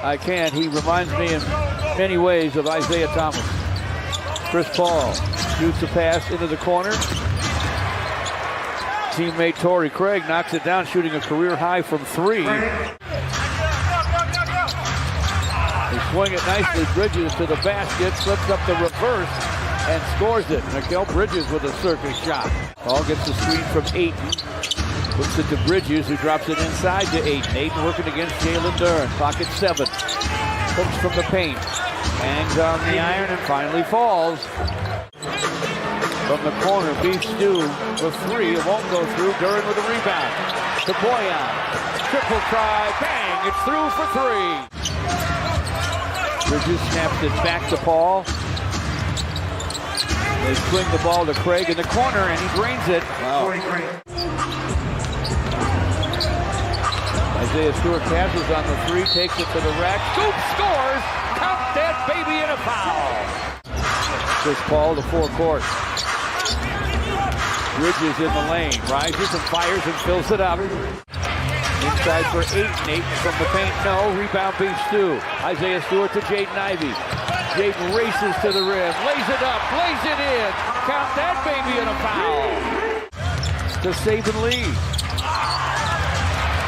I can't. He reminds me in many ways of Isaiah Thomas. Chris Paul shoots a pass into the corner. Teammate Torrey Craig knocks it down, shooting a career high from 3. They swing it nicely. Bridges to the basket, slips up the reverse, and scores it. Mikal Bridges with a circus shot. Paul gets the screen from Ayton. Puts it to Bridges, who drops it inside to Ayton. Ayton working against Jalen Duren. Pocket 7. Hooks from the paint. Hangs on the iron and finally falls. From the corner, Beef Stew for 3. It won't go through. Duren with a rebound. To Boyan. Triple try. Bang! It's through for 3. Bridges snaps it back to Paul. They swing the ball to Craig in the corner, and he drains it. Wow. Isaiah Stewart passes on the 3, takes it to the rack. Scoop, scores! Count that baby in a foul. Chris Paul to forecourt. Bridges in the lane, rises and fires and fills it up. Inside for Ayton. Ayton from the paint, no. Rebound Beef Stew. Isaiah Stewart to Jaden Ivey. Jaden races to the rim, lays it up, lays it in. Count that baby in a foul. To Saban Lee.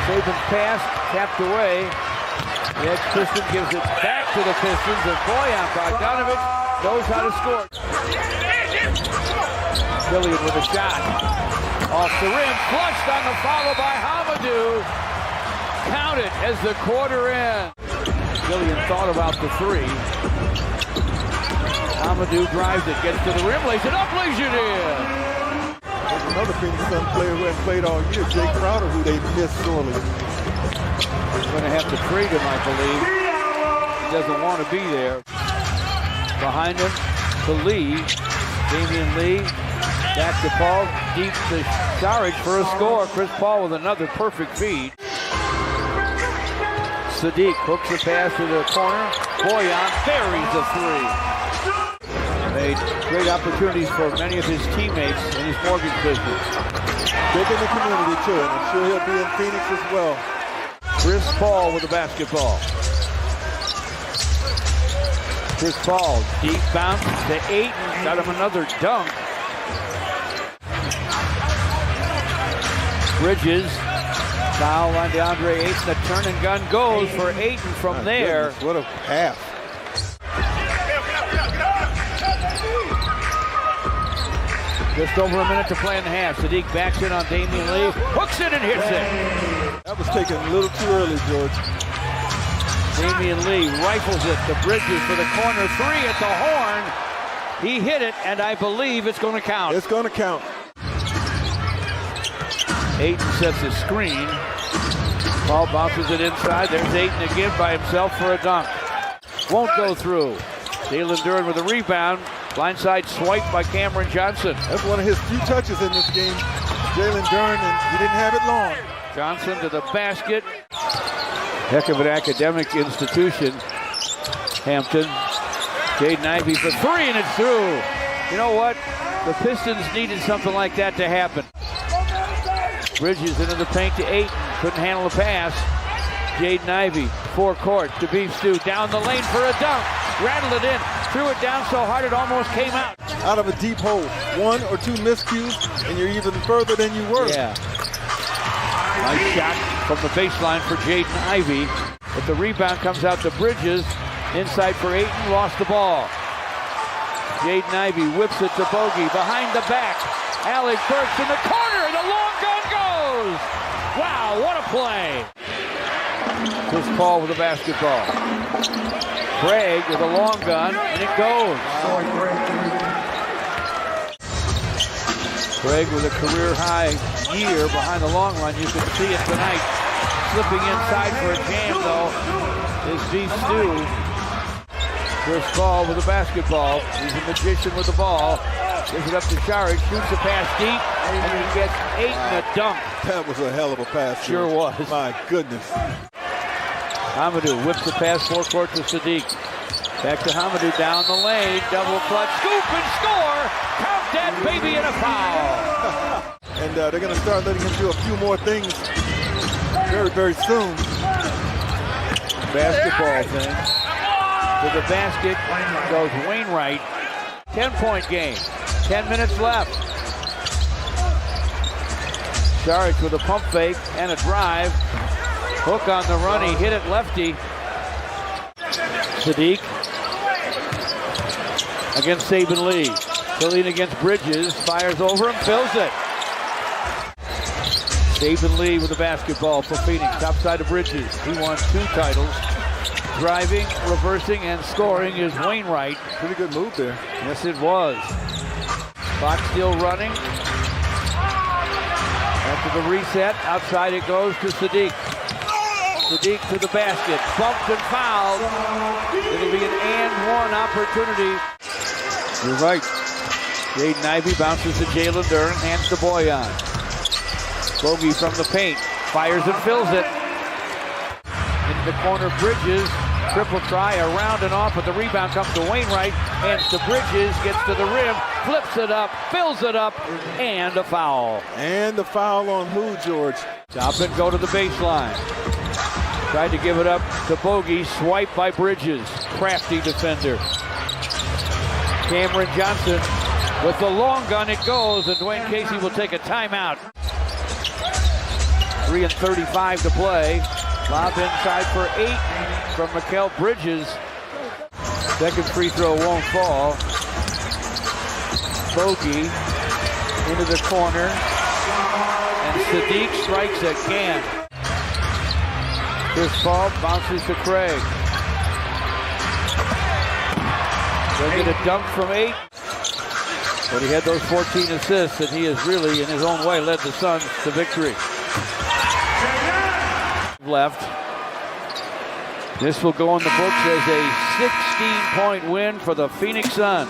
Saban's pass tapped away. The ex-Piston gives it back to the Pistons, and Boyan Bogdanovic knows how to score. Billion with a shot. Off the rim, flushed on the follow by Hamidou. Count it as the quarter ends. Billion thought about the 3. Hamidou drives it, gets to the rim, lays it up, lays it in. There's another Phoenix Sun player who hasn't played all year, Jay Crowder, who they missed sorely. They're going to have to trade him, I believe. He doesn't want to be there. Behind him to Lee. Damian Lee. Back to Paul. Deep to Saric for a score. Chris Paul with another perfect feed. Sadiq hooks the pass to the corner. Boyan buries the 3. Made great opportunities for many of his teammates in his mortgage business. Big in the community too, and I'm sure he'll be in Phoenix as well. Chris Paul with the basketball. Chris Paul, deep bounce to Ayton. Got him another dunk. Bridges, foul on DeAndre Ayton. The turn and gun goes for Ayton from there. Goodness, what a pass. Just over a minute to play in the half. Sadiq backs in on Damian Lee. Hooks it and hits it. That was taken a little too early, George. Damian Lee rifles it to Bridges for the corner 3 at the horn. He hit it, and I believe it's going to count. It's going to count. Ayton sets a screen. Paul bounces it inside. There's Ayton again by himself for a dunk. Won't go through. Jalen Duren with a rebound. Blindside swipe by Cameron Johnson. That's one of his few touches in this game. Jalen Duren, and he didn't have it long. Johnson to the basket. Heck of an academic institution. Hampton. Jaden Ivey for 3, and it's through. You know what? The Pistons needed something like that to happen. Bridges into the paint to Ayton. Couldn't handle the pass. Jaden Ivey, forecourt to Beef Stew. Down the lane for a dunk. Rattled it in. Threw it down so hard it almost came out. Out of a deep hole. 1 or 2 miscues, and you're even further than you were. Yeah. Nice shot from the baseline for Jaden Ivey. But the rebound comes out to Bridges. Inside for Ayton. Lost the ball. Jaden Ivey whips it to Bogey. Behind the back. Alec Burks in the corner. The long gun goes. Wow, what a play. Chris Paul with the basketball. Craig with a long gun, and it goes. Craig with a career-high year behind the long run. You can see it tonight. Slipping inside for a jam, though, is Beef Stew. Chris Paul with the basketball. He's a magician with the ball. Gives it up to Saric, shoots a pass deep, and he gets Ayton a dunk. That was a hell of a pass. Sure was. My goodness. Hamidou whips the pass forecourt to Sadiq. Back to Hamidou down the lane. Double clutch, scoop and score. Count that baby in a foul. And they're going to start letting him do a few more things very, very soon. basketball thing. To the basket goes Wainwright. 10-point game. 10 minutes left. Saric with a pump fake and a drive. Hook on the run. He hit it lefty. Sadiq against Saban Lee. Filling against Bridges. Fires over him. Fills it. Saban Lee with the basketball for Phoenix. Top side of Bridges. He won 2 titles. Driving, reversing, and scoring is Wainwright. Pretty good move there. Yes, it was. Clock still running. After the reset, outside it goes to Sadiq. Sadiq to the basket. Bumped and fouled. It'll be an and one opportunity. You're right. Jaden Ivey bounces to Jalen Duren. Hands the boy on. Bogey from the paint. Fires and fills it. In the corner, Bridges. Triple try, around and off, but the rebound comes to Wainwright. Hands to Bridges, gets to the rim, flips it up, fills it up, and a foul. And the foul on who, George? Stop and go to the baseline. Tried to give it up to Bogey, swipe by Bridges. Crafty defender. Cameron Johnson with the long gun, it goes, and Dwayne Casey will take a timeout. 3:35 to play. Lob inside for 8 from Mikal Bridges. Second free throw won't fall. Bogey into the corner. And Sadiq strikes again. Chris Paul bounces to Craig. They'll get a dunk from 8. But he had those 14 assists, and he has really, in his own way, led the Suns to victory. Left. This will go in the books as a 16-point win for the Phoenix Suns.